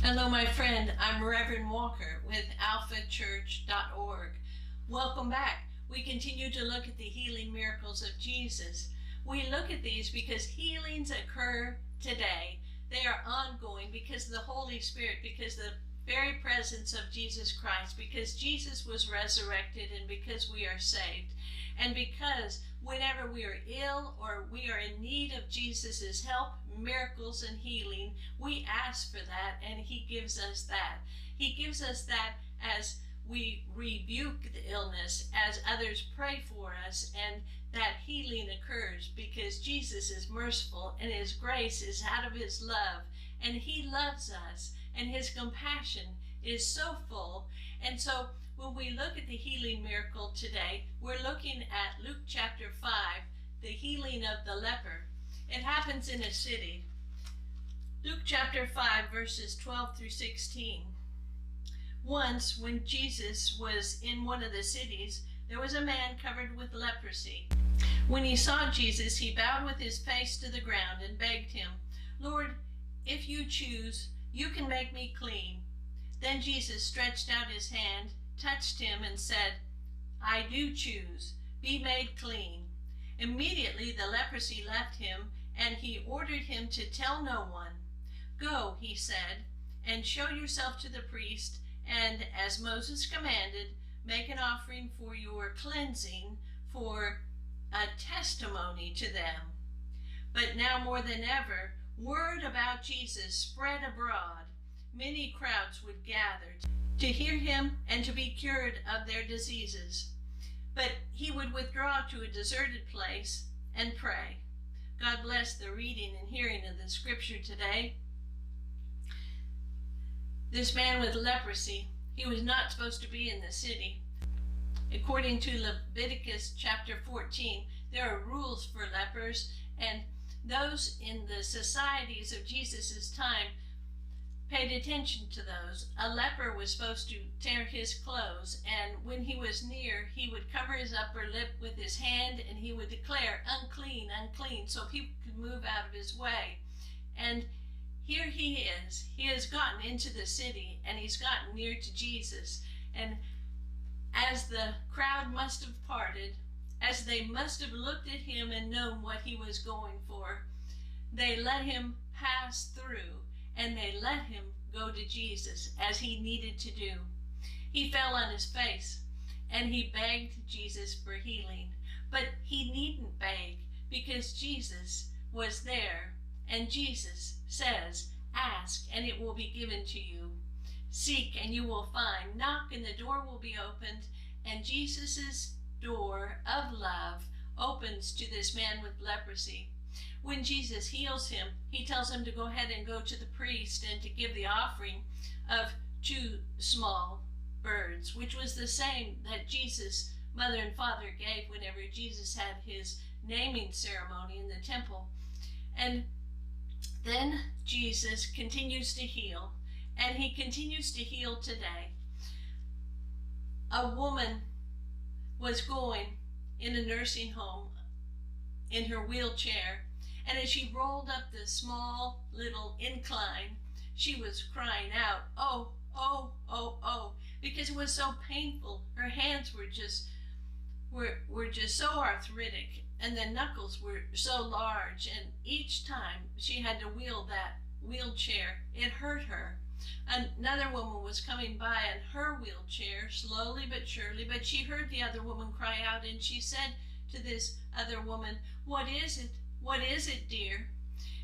Hello, my friend. I'm Reverend Walker with alphachurch.org. Welcome back. We continue to look at the healing miracles of Jesus. We look at these because healings occur today. They are ongoing because of the Holy Spirit, because of the very presence of Jesus Christ, because Jesus was resurrected, and because we are saved. And because whenever we are ill or we are in need of Jesus' help, miracles and healing, we ask for that, and He gives us that. He gives us that as we rebuke the illness, as others pray for us, and that healing occurs because Jesus is merciful and His grace is out of His love, and He loves us, and His compassion is so full. And so when we look at the healing miracle today, we're looking at Luke chapter 5, the healing of the leper. It happens in a city. Luke chapter 5, verses 12 through 16. Once, when Jesus was in one of the cities, there was a man covered with leprosy. When he saw Jesus, he bowed with his face to the ground and begged him, "Lord, if you choose, you can make me clean." Then Jesus stretched out his hand, touched him, and said, "I do choose. Be made clean." Immediately the leprosy left him, and he ordered him to tell no one. "Go," he said, "and show yourself to the priest, and as Moses commanded, make an offering for your cleansing, for a testimony to them." But now more than ever, word about Jesus spread abroad. Many crowds would gather to hear him and to be cured of their diseases. But he would withdraw to a deserted place and pray. God bless the reading and hearing of the scripture today. This man with leprosy, he was not supposed to be in the city. According to Leviticus chapter 14, there are rules for lepers, and those in the societies of Jesus' time paid attention to those. A leper was supposed to tear his clothes, and when he was near, he would cover his upper lip with his hand, and he would declare, "Unclean, unclean," so people could move out of his way. And here he is. He has gotten into the city, and he's gotten near to Jesus. And as the crowd must have parted, as they must have looked at him and known what he was going for, they let him pass through, and they let him go to Jesus as he needed to do. He fell on his face, and he begged Jesus for healing. But he needn't beg, because Jesus was there. And Jesus says, "Ask, and it will be given to you. Seek, and you will find. Knock, and the door will be opened." And Jesus' door of love opens to this man with leprosy. When Jesus heals him, he tells him to go ahead and go to the priest and to give the offering of 2 small birds, which was the same that Jesus' mother and father gave whenever Jesus had his naming ceremony in the temple. And then Jesus continues to heal, and he continues to heal today. A woman was going in a nursing home in her wheelchair, and as she rolled up the small little incline, she was crying out, "Oh, oh, oh, oh," because it was so painful. Her hands were just so arthritic, and the knuckles were so large, and each time she had to wheel that wheelchair, it hurt her. Another woman was coming by in her wheelchair, slowly but surely, but she heard the other woman cry out, and she said to this other woman, "What is it? What is it, dear?"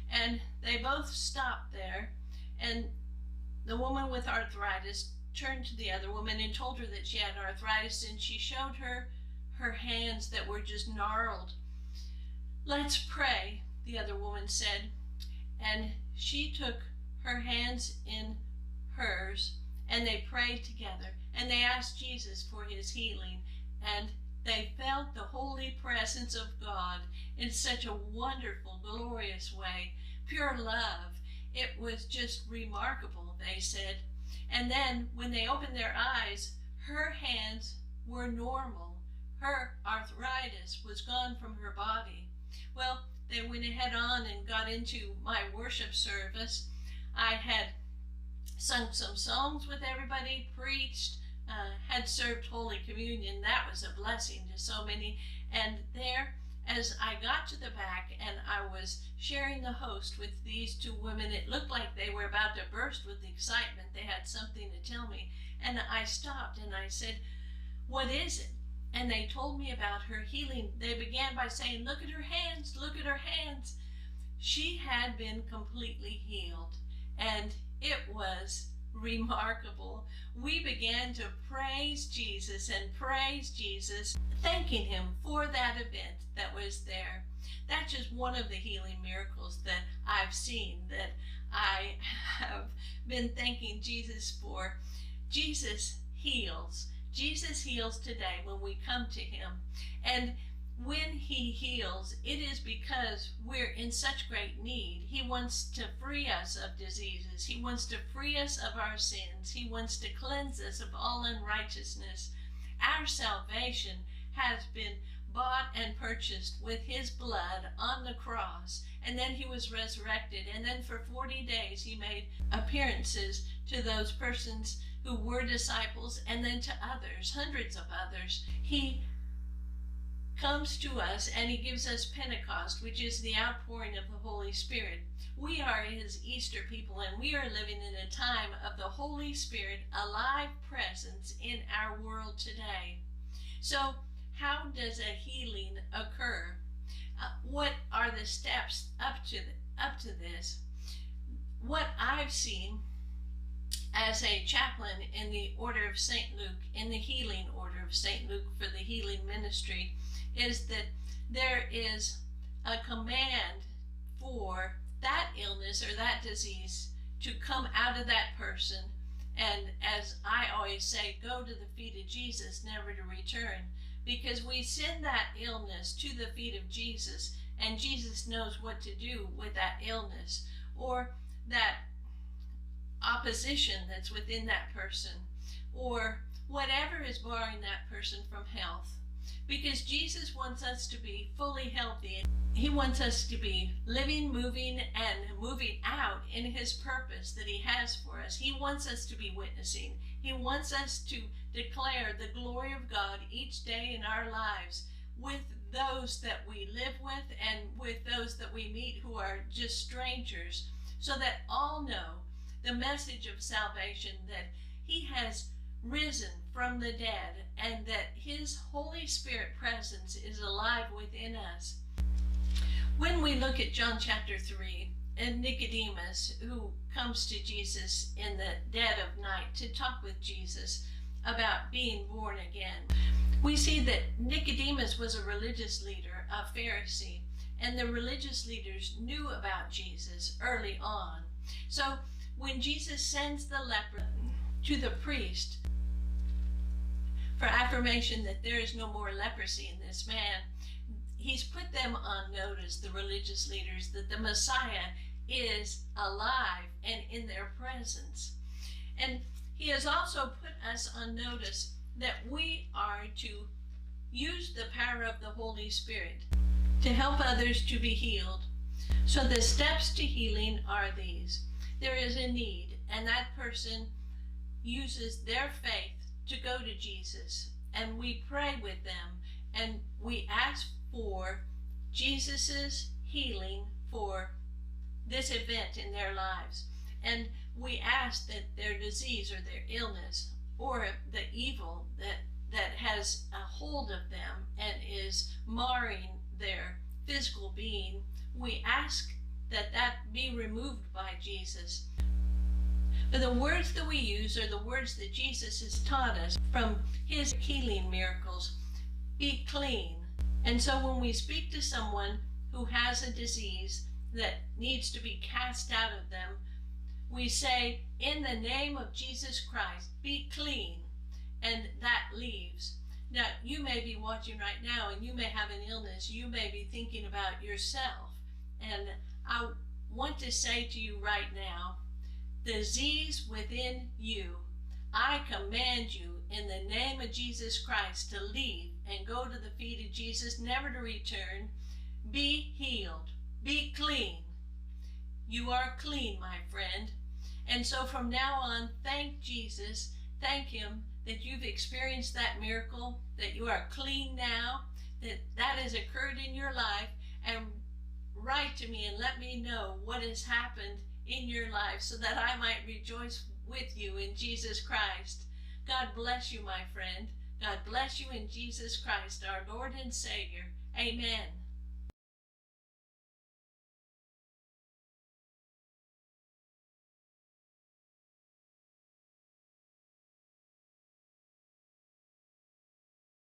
And they both stopped there, and the woman with arthritis turned to the other woman and told her that she had arthritis, and she showed her hands that were just gnarled. "Let's pray," the other woman said. And she took her hands in hers, and they prayed together, and they asked Jesus for his healing, and they felt the holy presence of God in such a wonderful, glorious way. Pure love. It was just remarkable, they said. And then when they opened their eyes, her hands were normal. Her arthritis was gone from her body. Well, they went ahead on and got into my worship service. I had sung some songs with everybody, preached, had served Holy Communion. That was a blessing to so many. And there, as I got to the back and I was sharing the host with these two women, it looked like they were about to burst with excitement. They had something to tell me. And I stopped and I said, "What is it?" And they told me about her healing. They began by saying, "Look at her hands, look at her hands." She had been completely healed, and it was remarkable. We began to praise Jesus and praise Jesus, thanking him for that event that was there. That's just one of the healing miracles that I've seen, that I have been thanking Jesus for. Jesus heals. Jesus heals today when we come to him. And when he heals, it is because we're in such great need. He wants to free us of diseases. He wants to free us of our sins. He wants to cleanse us of all unrighteousness. Our salvation has been bought and purchased with his blood on the cross. And then he was resurrected. And then for 40 days he made appearances to those persons who were disciples, and then to others, hundreds of others. He comes to us and he gives us Pentecost, which is the outpouring of the Holy Spirit. We are his Easter people, and we are living in a time of the Holy Spirit, a live presence in our world today. So how does a healing occur? What are the steps up to this? What I've seen as a chaplain in the Order of St. Luke, in the Healing Order of St. Luke for the healing ministry, is that there is a command for that illness or that disease to come out of that person. And as I always say, go to the feet of Jesus, never to return, because we send that illness to the feet of Jesus, and Jesus knows what to do with that illness or that opposition that's within that person, or whatever is barring that person from health. Because Jesus wants us to be fully healthy. He wants us to be living, moving, and moving out in his purpose that he has for us. He wants us to be witnessing. He wants us to declare the glory of God each day in our lives with those that we live with and with those that we meet who are just strangers, so that all know the message of salvation, that he has risen from the dead and that his Holy Spirit presence is alive within us. When we look at John chapter 3 and Nicodemus, who comes to Jesus in the dead of night to talk with Jesus about being born again, we see that Nicodemus was a religious leader, a Pharisee, and the religious leaders knew about Jesus early on. So when Jesus sends the leper to the priest for affirmation that there is no more leprosy in this man, he's put them on notice, the religious leaders, that the Messiah is alive and in their presence. And he has also put us on notice that we are to use the power of the Holy Spirit to help others to be healed. So the steps to healing are these. There is a need, and that person uses their faith to go to Jesus, and we pray with them, and we ask for Jesus's healing for this event in their lives. And we ask that their disease or their illness or the evil that has a hold of them and is marring their physical being, we ask that be removed by Jesus. But the words that we use are the words that Jesus has taught us from his healing miracles. Be clean. And so when we speak to someone who has a disease that needs to be cast out of them, we say, in the name of Jesus Christ, be clean. And that leaves. Now, you may be watching right now and you may have an illness. You may be thinking about yourself. And I want to say to you right now, disease within you, I command you in the name of Jesus Christ to leave and go to the feet of Jesus, never to return. Be healed. Be clean. You are clean, my friend. And so from now on, thank Jesus. Thank him that you've experienced that miracle, that you are clean now, that has occurred in your life, and write to me and let me know what has happened in your life so that I might rejoice with you in Jesus Christ. God bless you, my friend. God bless you in Jesus Christ, our Lord and Savior. Amen.